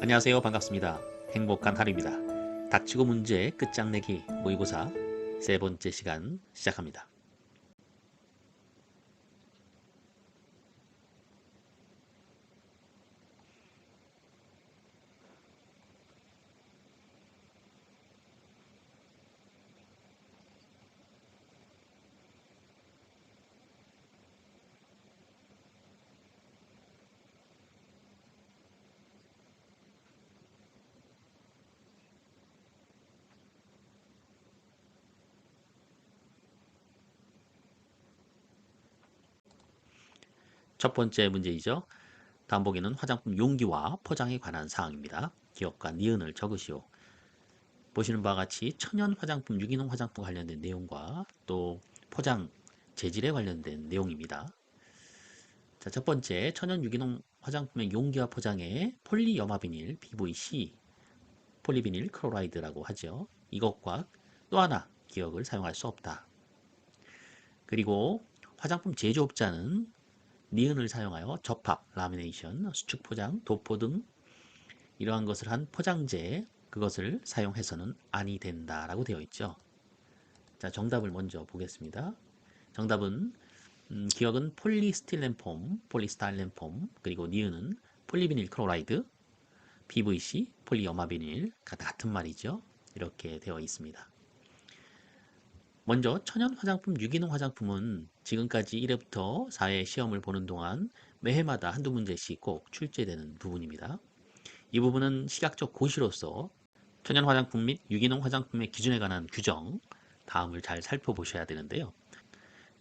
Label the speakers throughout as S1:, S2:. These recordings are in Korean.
S1: 안녕하세요. 반갑습니다. 행복한 하루입니다. 닥치고 문제 끝장내기 모의고사 세 번째 시간 시작합니다. 첫 번째 문제이죠. 다음 보기는 화장품 용기와 포장에 관한 사항입니다. 기억과 니은을 적으시오. 보시는 바와 같이 천연 화장품, 유기농 화장품 관련된 내용과 또 포장 재질에 관련된 내용입니다. 자, 첫 번째 천연 유기농 화장품의 용기와 포장에 폴리염화비닐, PVC, 폴리비닐 클로라이드라고 하죠. 이것과 또 하나 기억을 사용할 수 없다. 그리고 화장품 제조업자는 니은을 사용하여 접합, 라미네이션, 수축 포장, 도포 등 이러한 것을 한 포장재 그것을 사용해서는 아니 된다라고 되어 있죠. 자, 정답을 먼저 보겠습니다. 정답은 기억은 폴리스틸렌 폼, 폴리스타일렌 폼, 그리고 니은은 폴리비닐 클로라이드, PVC, 폴리염화비닐과 같은 말이죠. 이렇게 되어 있습니다. 먼저 천연 화장품, 유기농 화장품은 지금까지 1회부터 4회 시험을 보는 동안 매해마다 한두 문제씩 꼭 출제되는 부분입니다. 이 부분은 시각적 고시로서 천연 화장품 및 유기농 화장품의 기준에 관한 규정, 다음을 잘 살펴보셔야 되는데요.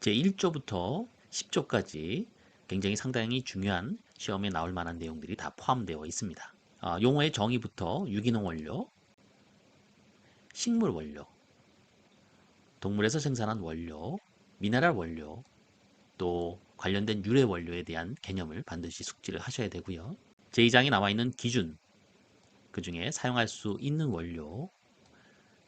S1: 제1조부터 10조까지 굉장히 상당히 중요한 시험에 나올 만한 내용들이 다 포함되어 있습니다. 용어의 정의부터 유기농 원료, 식물 원료, 동물에서 생산한 원료, 미네랄 원료, 또 관련된 유래 원료에 대한 개념을 반드시 숙지를 하셔야 되고요. 제2장에 나와 있는 기준, 그 중에 사용할 수 있는 원료,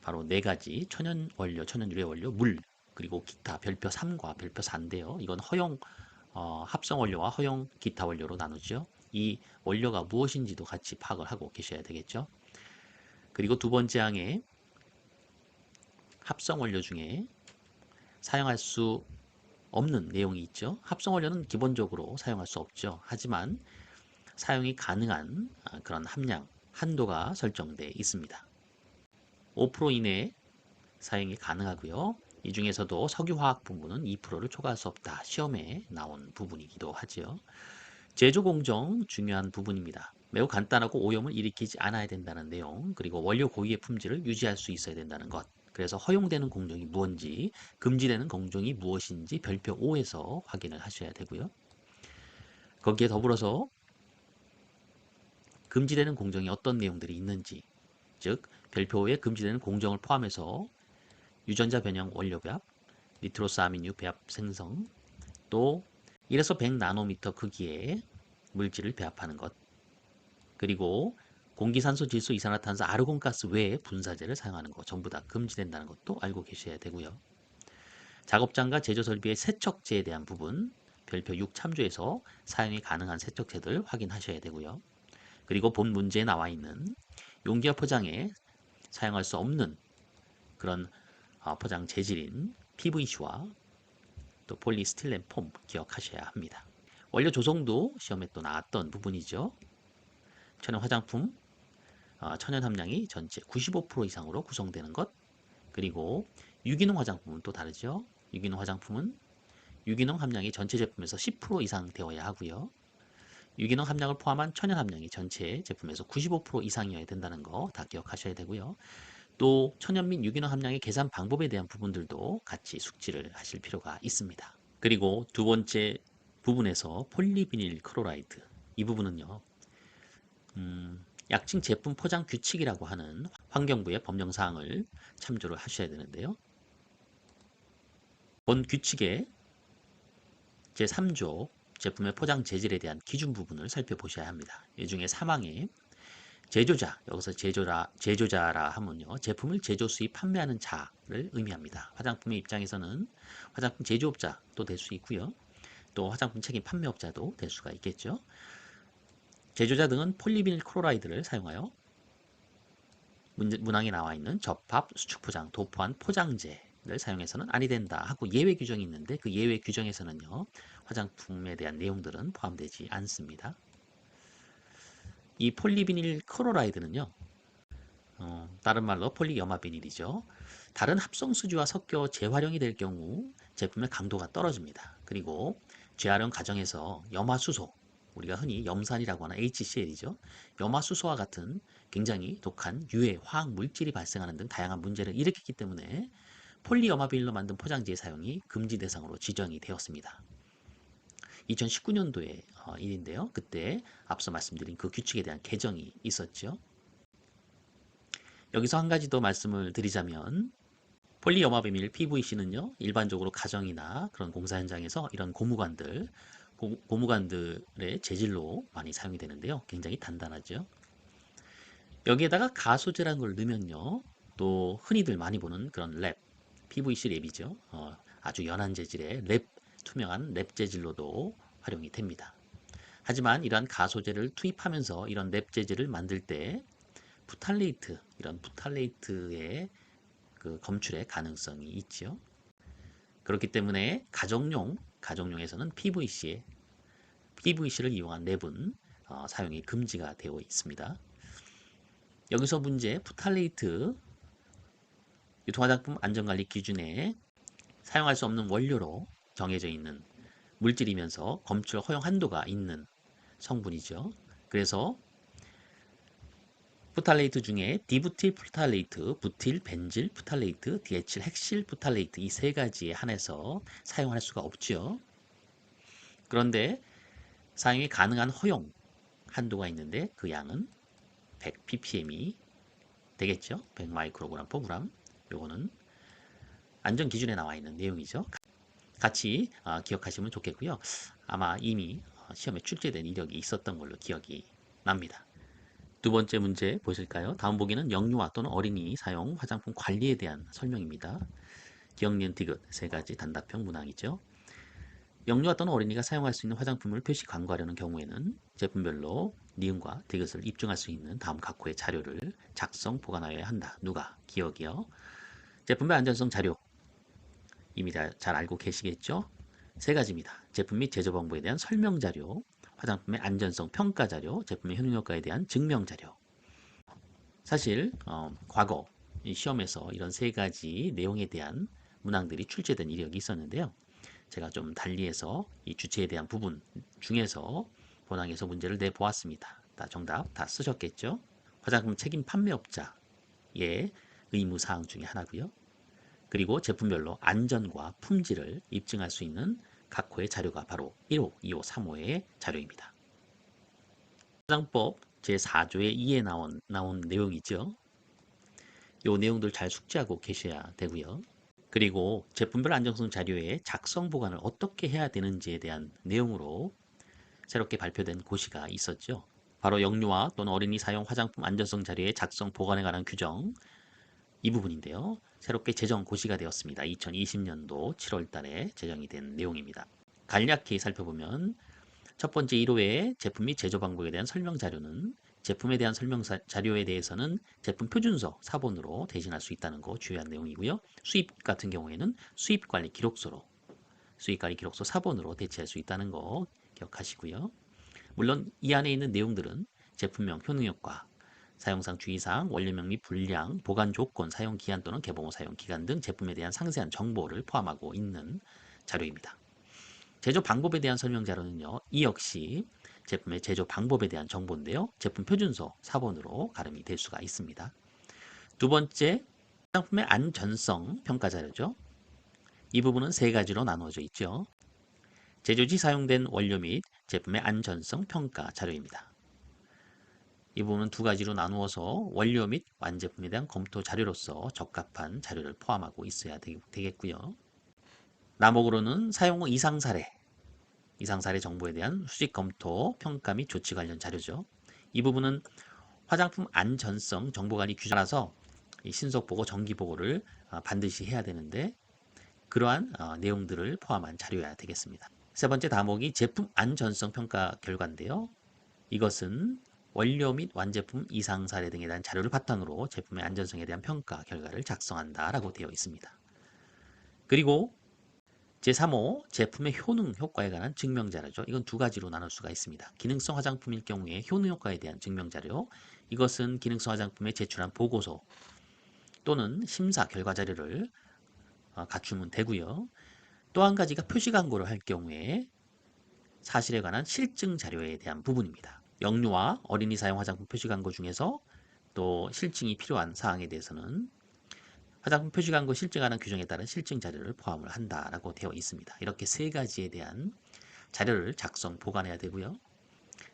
S1: 바로 네 가지 천연 원료, 천연 유래 원료, 물, 그리고 기타 별표 3과 별표 4인데요. 이건 허용 합성 원료와 허용 기타 원료로 나누죠. 이 원료가 무엇인지도 같이 파악을 하고 계셔야 되겠죠. 그리고 두 번째 항에 합성 원료 중에 사용할 수 없는 내용이 있죠. 합성 원료는 기본적으로 사용할 수 없죠. 하지만 사용이 가능한 그런 함량, 한도가 설정되어 있습니다. 5% 이내 사용이 가능하고요. 이 중에서도 석유화학 부분은 2%를 초과할 수 없다. 시험에 나온 부분이기도 하죠. 제조 공정 중요한 부분입니다. 매우 간단하고 오염을 일으키지 않아야 된다는 내용, 그리고 원료 고유의 품질을 유지할 수 있어야 된다는 것. 그래서 허용되는 공정이 무엇인지, 금지되는 공정이 무엇인지 별표 5에서 확인을 하셔야 되고요. 거기에 더불어서 금지되는 공정이 어떤 내용들이 있는지, 즉 별표 5에 금지되는 공정을 포함해서 유전자 변형 원료 배합, 니트로스 아민유 배합 생성, 또 1에서 100 나노미터 크기의 물질을 배합하는 것, 그리고 공기산소, 질소, 이산화탄소, 아르곤가스 외의 분사제를 사용하는 것 전부 다 금지된다는 것도 알고 계셔야 되고요. 작업장과 제조 설비의 세척제에 대한 부분 별표 6 참조해서 사용이 가능한 세척제들 확인하셔야 되고요. 그리고 본 문제에 나와 있는 용기와 포장에 사용할 수 없는 그런 포장 재질인 PVC와 또 폴리스틸렌 폼 기억하셔야 합니다. 원료 조성도 시험에 또 나왔던 부분이죠. 천연 화장품, 천연 함량이 전체 95% 이상으로 구성되는 것, 그리고 유기농 화장품은 또 다르죠. 유기농 화장품은 유기농 함량이 전체 제품에서 10% 이상 되어야 하고요. 유기농 함량을 포함한 천연 함량이 전체 제품에서 95% 이상이어야 된다는 거 다 기억하셔야 되고요. 또 천연 및 유기농 함량의 계산 방법에 대한 부분들도 같이 숙지를 하실 필요가 있습니다. 그리고 두 번째 부분에서 폴리비닐 클로라이드 이 부분은요. 약칭 제품 포장 규칙이라고 하는 환경부의 법령사항을 참조를 하셔야 되는데요. 본 규칙의 제3조 제품의 포장 재질에 대한 기준 부분을 살펴보셔야 합니다. 이 중에 3항에 제조자, 여기서 제조자라 하면요. 제품을 제조, 수입, 판매하는 자를 의미합니다. 화장품의 입장에서는 화장품 제조업자도 될 수 있고요. 또 화장품 책임 판매업자도 될 수가 있겠죠. 제조자 등은 폴리비닐 클로라이드를 사용하여 문항에 나와 있는 접합, 수축 포장, 도포한 포장재를 사용해서는 아니 된다 하고 예외 규정이 있는데 그 예외 규정에서는요. 화장품에 대한 내용들은 포함되지 않습니다. 이 폴리비닐 클로라이드는요. 다른 말로 폴리염화비닐이죠. 다른 합성수지와 섞여 재활용이 될 경우 제품의 강도가 떨어집니다. 그리고 재활용 과정에서 염화수소, 우리가 흔히 염산이라고 하는 HCl이죠. 염화수소와 같은 굉장히 독한 유해 화학 물질이 발생하는 등 다양한 문제를 일으키기 때문에 폴리염화비닐로 만든 포장지의 사용이 금지 대상으로 지정이 되었습니다. 2019년도의 일인데요. 그때 앞서 말씀드린 그 규칙에 대한 개정이 있었죠. 여기서 한 가지 더 말씀을 드리자면 폴리염화비닐 PVC는요. 일반적으로 가정이나 그런 공사 현장에서 이런 고무관들의 재질로 많이 사용이 되는데요. 굉장히 단단하죠. 여기에다가 가소제라는 걸 넣으면요. 또 흔히들 많이 보는 그런 랩, PVC 랩이죠. 아주 연한 재질의 랩, 투명한 랩 재질로도 활용이 됩니다. 하지만 이러한 가소제를 투입하면서 이런 랩 재질을 만들 때 이런 푸탈레이트의 그 검출의 가능성이 있죠. 그렇기 때문에 가정용에서는 PVC를 이용한 랩은 사용이 금지가 되어 있습니다. 여기서 문제, 푸탈레이트 유통화장품 안전관리 기준에 사용할 수 없는 원료로 정해져 있는 물질이면서 검출 허용 한도가 있는 성분이죠. 그래서 푸탈레이트 중에 디부틸 푸탈레이트, 부틸, 벤질 푸탈레이트, 디에칠 핵실 푸탈레이트 이 세 가지에 한해서 사용할 수가 없죠. 그런데 사용이 가능한 허용 한도가 있는데 그 양은 100 ppm이 되겠죠. 100 마이크로그램 퍼 그램. 요거는 안전 기준에 나와 있는 내용이죠. 같이 기억하시면 좋겠고요. 아마 이미 시험에 출제된 이력이 있었던 걸로 기억이 납니다. 두 번째 문제 보실까요? 다음 보기는 영유아 또는 어린이 사용 화장품 관리에 대한 설명입니다. 기억, 니은, 디귿 세 가지 단답형 문항이죠. 영유아 또는 어린이가 사용할 수 있는 화장품을 표시 광고하려는 경우에는 제품별로 니은과 디귿을 입증할 수 있는 다음 각호의 자료를 작성 보관하여야 한다. 누가? 기억이요. 제품의 안전성 자료 이미 잘 알고 계시겠죠? 세 가지입니다. 제품 및 제조 방법에 대한 설명 자료, 화장품의 안전성 평가 자료, 제품의 효능 효과에 대한 증명 자료. 사실 과거 시험에서 이런 세 가지 내용에 대한 문항들이 출제된 이력이 있었는데요. 제가 좀 달리해서 이 주체에 대한 부분 중에서 본항에서 문제를 내보았습니다. 다 정답 다 쓰셨겠죠? 화장품 책임 판매업자의 의무사항 중에 하나고요. 그리고 제품별로 안전과 품질을 입증할 수 있는 각호의 자료가 바로 1호, 2호, 3호의 자료입니다. 화장법 제4조의 2에 나온 내용이죠. 이 내용들 잘 숙지하고 계셔야 되고요. 그리고 제품별 안정성 자료의 작성 보관을 어떻게 해야 되는지에 대한 내용으로 새롭게 발표된 고시가 있었죠. 바로 영유아 또는 어린이 사용 화장품 안전성 자료의 작성 보관에 관한 규정 이 부분인데요. 새롭게 제정 고시가 되었습니다. 2020년도 7월 달에 제정이 된 내용입니다. 간략히 살펴보면 첫 번째 1호의 제품 및 제조 방법에 대한 설명 자료는 제품에 대한 설명 자료에 대해서는 제품 표준서 사본으로 대신할 수 있다는 거 주요한 내용이고요. 수입 같은 경우에는 수입관리 기록소로 수입관리 기록소 사본으로 대체할 수 있다는 거 기억하시고요. 물론 이 안에 있는 내용들은 제품명, 효능효과, 사용상 주의사항, 원료명 및 분량, 보관 조건, 사용 기한 또는 개봉 후 사용 기간 등 제품에 대한 상세한 정보를 포함하고 있는 자료입니다. 제조 방법에 대한 설명 자료는요. 이 역시 제품의 제조 방법에 대한 정보인데요. 제품 표준서 사본으로 가름이 될 수가 있습니다. 두 번째, 화장품의 안전성 평가 자료죠. 이 부분은 세 가지로 나누어져 있죠. 제조 시 사용된 원료 및 제품의 안전성 평가 자료입니다. 이 부분은 두 가지로 나누어서 원료 및 완제품에 대한 검토 자료로서 적합한 자료를 포함하고 있어야 되겠고요. 나목으로는 사용 후 이상 사례 정보에 대한 수직 검토, 평가 및 조치 관련 자료죠. 이 부분은 화장품 안전성 정보관리 규정이라서 신속보고, 정기보고를 반드시 해야 되는데 그러한 내용들을 포함한 자료여야 되겠습니다. 세 번째 다목이 제품 안전성 평가 결과인데요. 이것은 원료 및 완제품 이상 사례 등에 대한 자료를 바탕으로 제품의 안전성에 대한 평가 결과를 작성한다라고 되어 있습니다. 그리고 제3호 제품의 효능 효과에 관한 증명 자료죠. 이건 두 가지로 나눌 수가 있습니다. 기능성 화장품일 경우에 효능 효과에 대한 증명 자료, 이것은 기능성 화장품에 제출한 보고서 또는 심사 결과 자료를 갖추면 되고요. 또 한 가지가 표시 광고를 할 경우에 사실에 관한 실증 자료에 대한 부분입니다. 영유아 어린이 사용 화장품 표시 광고 중에서 또 실증이 필요한 사항에 대해서는 화장품 표시 광고 실증하는 규정에 따른 실증 자료를 포함을 한다라고 되어 있습니다. 이렇게 세 가지에 대한 자료를 작성 보관해야 되고요.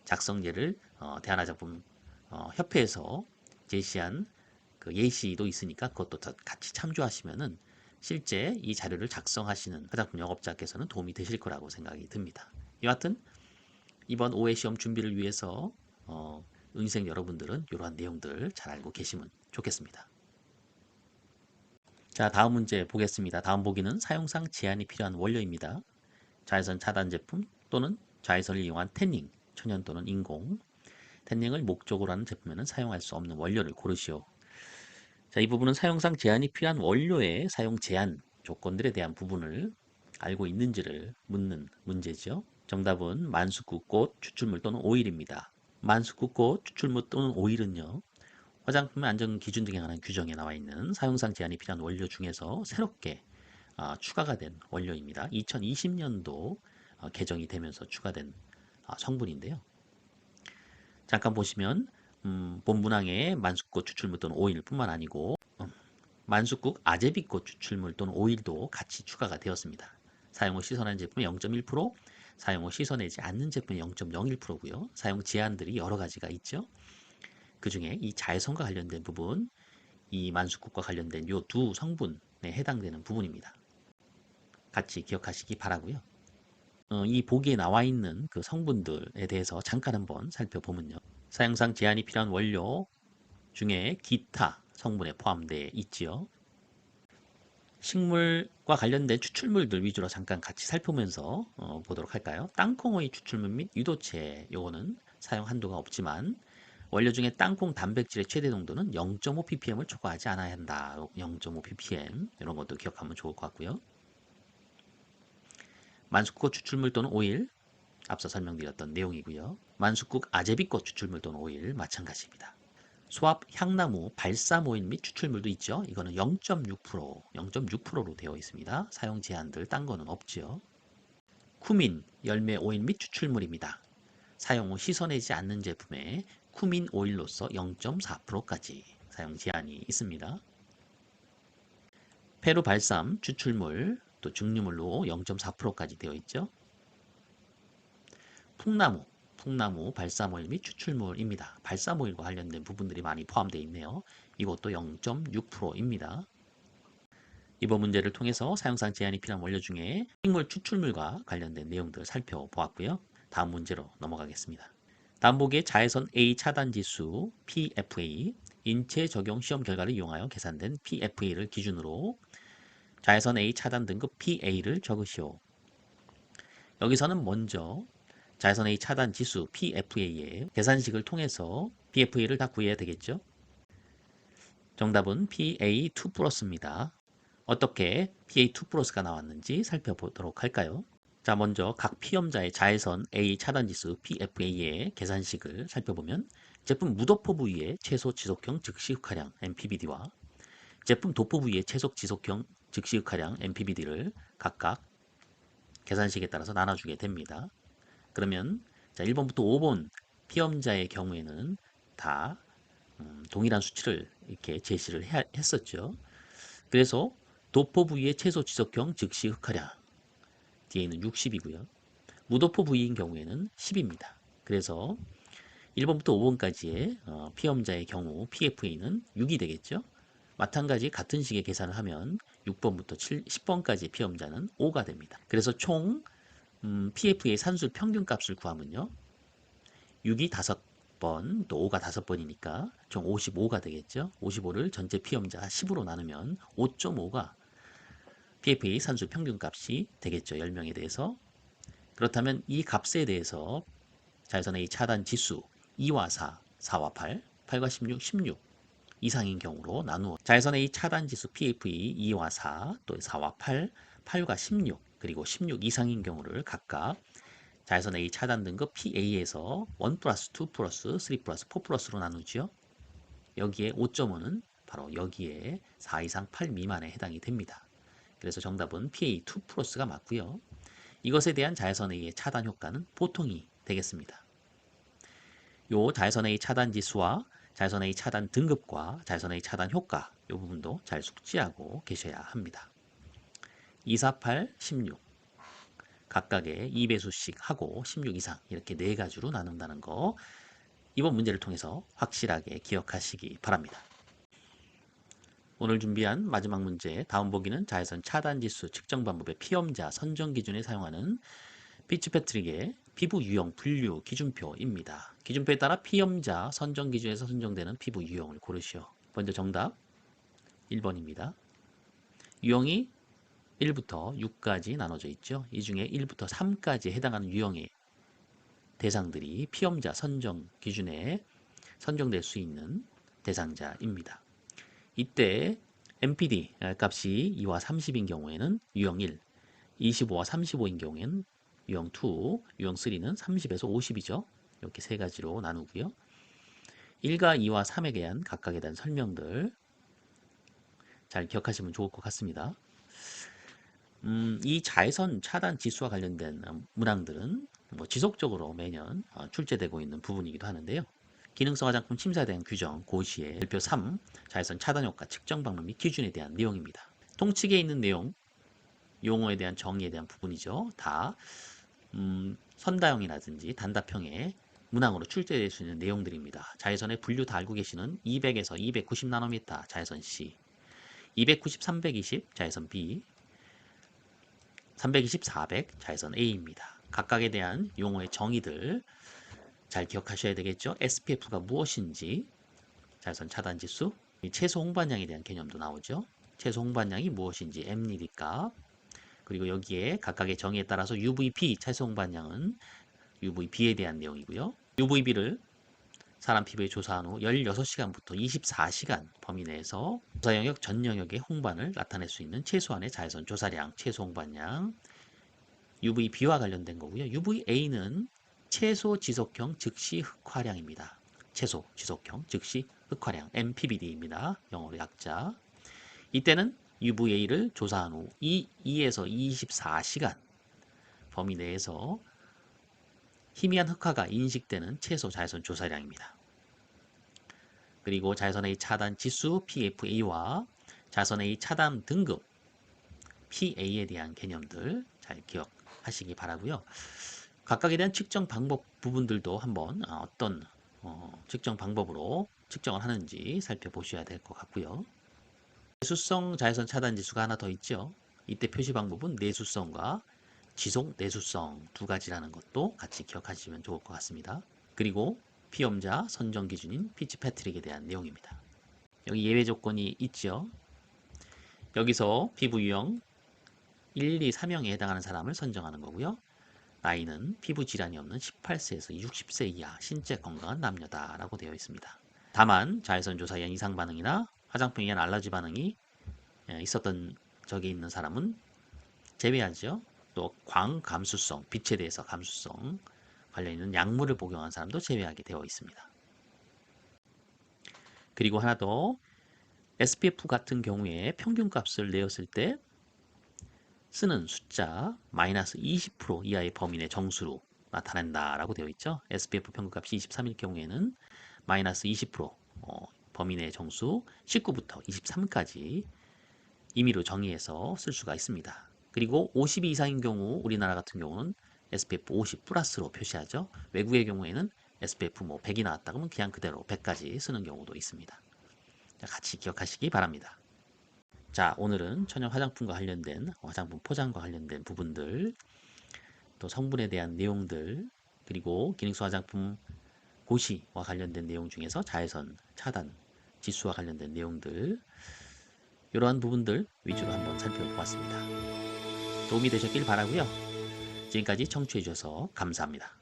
S1: 작성제를 대한화장품 협회에서 제시한 그 예시도 있으니까 그것도 같이 참조하시면은 실제 이 자료를 작성하시는 화장품 영업자께서는 도움이 되실 거라고 생각이 듭니다. 여하튼 이번 5회 시험 준비를 위해서 응시생 여러분들은 이러한 내용들 잘 알고 계시면 좋겠습니다. 자, 다음 문제 보겠습니다. 다음 보기는 사용상 제한이 필요한 원료입니다. 자외선 차단 제품 또는 자외선을 이용한 태닝, 천연 또는 인공, 태닝을 목적으로 하는 제품에는 사용할 수 없는 원료를 고르시오. 자, 이 부분은 사용상 제한이 필요한 원료의 사용 제한 조건들에 대한 부분을 알고 있는지를 묻는 문제죠. 정답은 만수쿠꽃 추출물 또는 오일입니다. 만수쿠꽃 추출물 또는 오일은요, 화장품의 안전 기준 등에 관한 규정에 나와 있는 사용상 제한이 필요한 원료 중에서 새롭게 추가가 된 원료입니다. 2020년도 개정이 되면서 추가된 성분인데요. 잠깐 보시면 본문항에 만수꽃 추출물 또는 오일뿐만 아니고 만수국 아제비꽃 추출물 또는 오일도 같이 추가가 되었습니다. 사용 후 씻어낸 제품의 0.1%, 사용 후 씻어내지 않는 제품의 0.01%고요. 사용 제한들이 여러 가지가 있죠. 그 중에 이 자외선과 관련된 부분, 이 만수국과 관련된 이 두 성분에 해당되는 부분입니다. 같이 기억하시기 바라고요. 이 보기에 나와 있는 그 성분들에 대해서 잠깐 한번 살펴보면요. 사용상 제한이 필요한 원료 중에 기타 성분에 포함되어 있지요. 식물과 관련된 추출물들 위주로 잠깐 같이 살펴보면서 보도록 할까요? 땅콩의 추출물 및 유도체, 요거는 사용 한도가 없지만 원료 중에 땅콩 단백질의 최대 농도는 0.5 ppm을 초과하지 않아야 한다. 0.5 ppm 이런 것도 기억하면 좋을 것 같고요. 만수국 추출물 또는 오일, 앞서 설명드렸던 내용이고요. 만수국 아제비꽃 추출물 또는 오일 마찬가지입니다. 소합 향나무 발삼 오일 및 추출물도 있죠. 이거는 0.6%, 0.6%로 되어 있습니다. 사용 제한들 딴 거는 없지요. 쿠민 열매 오일 및 추출물입니다. 사용 후 씻어내지 않는 제품에 쿠민 오일로서 0.4%까지 사용 제한이 있습니다. 페루 발삼 추출물 또 증류물로 0.4%까지 되어 있죠. 풍나무 발사모일 및 추출물입니다. 발사모일과 관련된 부분들이 많이 포함되어 있네요. 이것도 0.6%입니다. 이번 문제를 통해서 사용상 제한이 필요한 원료 중에 식물 추출물과 관련된 내용들을 살펴보았고요. 다음 문제로 넘어가겠습니다. 다음 보기에 자외선 A 차단 지수 PFA, 인체 적용 시험 결과를 이용하여 계산된 PFA를 기준으로 자외선 A 차단 등급 PA를 적으시오. 여기서는 먼저 자외선 A 차단 지수 PFA의 계산식을 통해서 PFA를 다 구해야 되겠죠. 정답은 PA2 플러스입니다. 어떻게 PA2 플러스가 나왔는지 살펴보도록 할까요? 자, 먼저 각 피험자의 자외선 A 차단 지수 PFA의 계산식을 살펴보면 제품 무도포 부위의 최소 지속형 즉시 흑화량 MPBD와 제품 도포 부위의 최소 지속형 즉시 흑화량 MPBD를 각각 계산식에 따라서 나눠주게 됩니다. 그러면 자, 1번부터 5번 피험자의 경우에는 다 동일한 수치를 이렇게 제시를 했었죠. 그래서 도포 부위의 최소 지속형 즉시 흑화량 뒤에는 60이고요. 무도포 부위인 경우에는 10입니다. 그래서 1번부터 5번까지의 피험자의 경우 PFA는 6이 되겠죠. 마찬가지 같은 식의 계산을 하면 6번부터 10번까지의 피험자는 5가 됩니다. 그래서 총 PFA 산술 평균값을 구하면요. 6이 5번, 또 5가 5번이니까 총 55가 되겠죠. 55를 전체 피험자 10으로 나누면 5.5가 PFA 산술 평균값이 되겠죠. 10명에 대해서. 그렇다면 이 값에 대해서 자외선 A 차단 지수 2와 4, 4와 8, 8과 16, 16 이상인 경우로 나누어 자외선 A 차단 지수 PFE 2와 4, 또 4와 8, 8과 16, 그리고 16 이상인 경우를 각각 자외선 A 차단 등급 PA에서 1 플러스 2 플러스 3 플러스 4 플러스로 나누죠. 여기에 5.5는 바로 여기에 4 이상 8 미만에 해당이 됩니다. 그래서 정답은 PA2 플러스가 맞고요. 이것에 대한 자외선 A의 차단 효과는 보통이 되겠습니다. 요 자외선 A 차단 지수와 자외선 A 차단 등급과 자외선 A 차단 효과 이 부분도 잘 숙지하고 계셔야 합니다. 248, 16 각각의 2배수씩 하고 16 이상 이렇게 네 가지로 나눈다는 거 이번 문제를 통해서 확실하게 기억하시기 바랍니다. 오늘 준비한 마지막 문제 다음 보기는 자외선 차단 지수 측정 방법의 피험자 선정 기준에 사용하는 피츠패트릭의 피부 유형 분류 기준표입니다. 기준표에 따라 피험자 선정 기준에서 선정되는 피부 유형을 고르시오. 먼저 정답 1번입니다. 유형이 1부터 6까지 나눠져 있죠. 이 중에 1부터 3까지 해당하는 유형의 대상들이 피험자 선정 기준에 선정될 수 있는 대상자입니다. 이때 MPD 값이 2와 30인 경우에는 유형 1, 25와 35인 경우에는 유형 2, 유형 3는 30에서 50이죠. 이렇게 세 가지로 나누고요. 1과 2와 3에 대한 각각에 대한 설명들 잘 기억하시면 좋을 것 같습니다. 이 자외선 차단 지수와 관련된 문항들은 지속적으로 매년 출제되고 있는 부분이기도 하는데요. 기능성 화장품 심사에 대한 규정 고시의 별표 3 자외선 차단 효과 측정 방법 및 기준에 대한 내용입니다. 통칙에 있는 내용, 용어에 대한 정의에 대한 부분이죠. 다 선다형이라든지 단답형의 문항으로 출제될 수 있는 내용들입니다. 자외선의 분류 다 알고 계시는 200에서 290 나노미터 자외선 C, 290, 320 자외선 B, 320, 400 자외선 A입니다. 각각에 대한 용어의 정의들 잘 기억하셔야 되겠죠. SPF가 무엇인지, 자외선 차단 지수, 최소 홍반량에 대한 개념도 나오죠. 최소 홍반량이 무엇인지, mND 값, 그리고 여기에 각각의 정의에 따라서 UVB 최소 홍반량은 UVB에 대한 내용이고요. UVB를 사람 피부에 조사한 후 16시간부터 24시간 범위 내에서 조사 영역 전 영역의 홍반을 나타낼 수 있는 최소한의 자외선 조사량, 최소 홍반량, UVB와 관련된 거고요. UVA는 최소 지속형 즉시 흑화량입니다. 최소 지속형 즉시 흑화량 MPBD입니다. 영어로 약자. 이때는 UVA를 조사한 후 2에서 24시간 범위 내에서 희미한 흑화가 인식되는 최소 자외선 조사량입니다. 그리고 자외선 A 차단 지수 PFA와 자외선 A 차단 등급 PA에 대한 개념들 잘 기억하시기 바라고요. 각각에 대한 측정 방법 부분들도 한번 어떤 측정 방법으로 측정을 하는지 살펴보셔야 될 것 같고요. 내수성 자외선 차단 지수가 하나 더 있죠. 이때 표시 방법은 내수성과 지속 내수성 두 가지라는 것도 같이 기억하시면 좋을 것 같습니다. 그리고 피험자 선정 기준인 피츠패트릭에 대한 내용입니다. 여기 예외 조건이 있죠. 여기서 피부 유형 1, 2, 3형에 해당하는 사람을 선정하는 거고요. 나이는 피부 질환이 없는 18세에서 60세 이하 신체 건강한 남녀다라고 되어 있습니다. 다만 자외선 조사에 의한 이상 반응이나 화장품에 의한 알러지 반응이 있었던 적이 있는 사람은 제외하죠. 또 광감수성, 빛에 대해서 감수성 관련 있는 약물을 복용한 사람도 제외하게 되어 있습니다. 그리고 하나 더 SPF 같은 경우에 평균값을 내었을 때 쓰는 숫자 마이너스 20% 이하의 범위 내 정수로 나타낸다라고 되어 있죠. SPF 평균값이 23일 경우에는 마이너스 20% 범위 내 정수 19부터 23까지 임의로 정의해서 쓸 수가 있습니다. 그리고 52 이상인 경우 우리나라 같은 경우는 SPF 50 플러스로 표시하죠. 외국의 경우에는 SPF 100이 나왔다 그러면 그냥 그대로 100까지 쓰는 경우도 있습니다. 같이 기억하시기 바랍니다. 자, 오늘은 천연 화장품과 관련된 화장품 포장과 관련된 부분들, 또 성분에 대한 내용들, 그리고 기능성 화장품 고시와 관련된 내용 중에서 자외선 차단 지수와 관련된 내용들, 이러한 부분들 위주로 한번 살펴보았습니다. 도움이 되셨길 바라고요. 지금까지 청취해 주셔서 감사합니다.